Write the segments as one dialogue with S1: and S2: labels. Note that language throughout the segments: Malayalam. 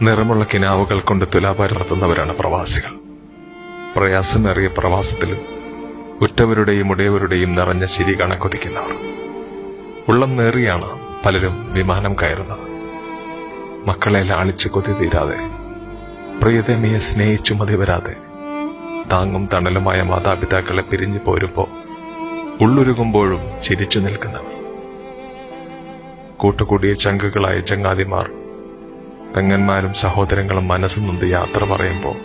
S1: നിറമുള്ള കിനാവുകൾ കൊണ്ട് തുലാഭാരം നടത്തുന്നവരാണ് പ്രവാസികൾ. പ്രയാസമേറിയ പ്രവാസത്തിലും ഉറ്റവരുടെയും ഉടയവരുടെയും നിറഞ്ഞ ചിരി കണക്കൊതിക്കുന്നവർ. ഉള്ളം നേറിയാണ് പലരും വിമാനം കയറുന്നത്. മക്കളെ ലാളിച്ച് കൊതി തീരാതെ, പ്രിയതമയെ സ്നേഹിച്ചു മതി വരാതെ, താങ്ങും തണലുമായ മാതാപിതാക്കളെ പിരിഞ്ഞു പോരുമ്പോ ഉള്ളുരുകുമ്പോഴും ചിരിച്ചു നിൽക്കുന്നവർ. കൂട്ടുകൂടിയ ചങ്കുകളായ ചങ്ങാതിമാർ, പെങ്ങന്മാരും സഹോദരങ്ങളും മനസ്സ് നൊന്ത് യാത്ര പറയുമ്പോൾ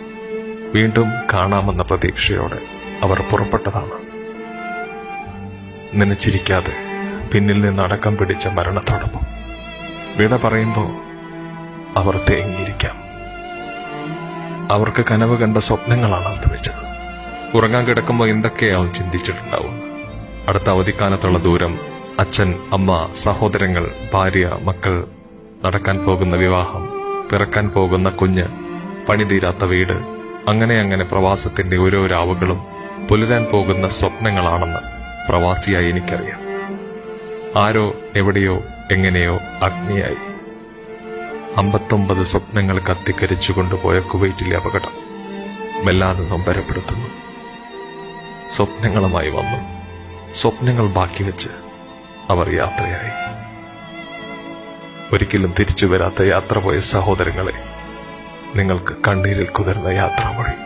S1: വീണ്ടും കാണാമെന്ന പ്രതീക്ഷയോടെ അവർ പുറപ്പെട്ടതാണ്. നനച്ചിരിക്കാതെ പിന്നിൽ നിന്ന് അടക്കം പിടിച്ച മരണത്തോടൊപ്പം വിട പറയുമ്പോൾ അവർ തേങ്ങിയിരിക്കാം. അവർക്ക് കനവ് കണ്ട സ്വപ്നങ്ങളാണ് അസ്തമിച്ചത്. ഉറങ്ങാൻ കിടക്കുമ്പോൾ എന്തൊക്കെയാവും ചിന്തിച്ചിട്ടുണ്ടാവും. അടുത്ത അവധിക്കാലത്തുള്ള ദൂരം, അച്ഛൻ, അമ്മ, സഹോദരങ്ങൾ, ഭാര്യ, മക്കൾ, നടക്കാൻ പോകുന്ന വിവാഹം, പിറക്കാൻ പോകുന്ന കുഞ്ഞ്, പണിതീരാത്ത വീട്, അങ്ങനെ പ്രവാസത്തിന്റെ ഓരോ രാവുകളും പുലരാൻ പോകുന്ന സ്വപ്നങ്ങളാണെന്ന് പ്രവാസിയായി എനിക്കറിയാം. ആരോ എവിടെയോ എങ്ങനെയോ അഗ്നിയായി 59 സ്വപ്നങ്ങൾ കത്തിക്കരിച്ചു കൊണ്ടുപോയ കുവൈറ്റിലെ അപകടം വല്ലാതെ നൊമ്പരപ്പെടുത്തുന്നു. സ്വപ്നങ്ങളുമായി വന്നു, സ്വപ്നങ്ങൾ ബാക്കി വെച്ച് അവർ യാത്രയായി. ഒരിക്കലും തിരിച്ചു വരാത്ത യാത്ര പോയ സഹോദരങ്ങളെ, നിങ്ങൾക്ക് കണ്ണീരിൽ കുതിർന്ന യാത്രാമൊഴി.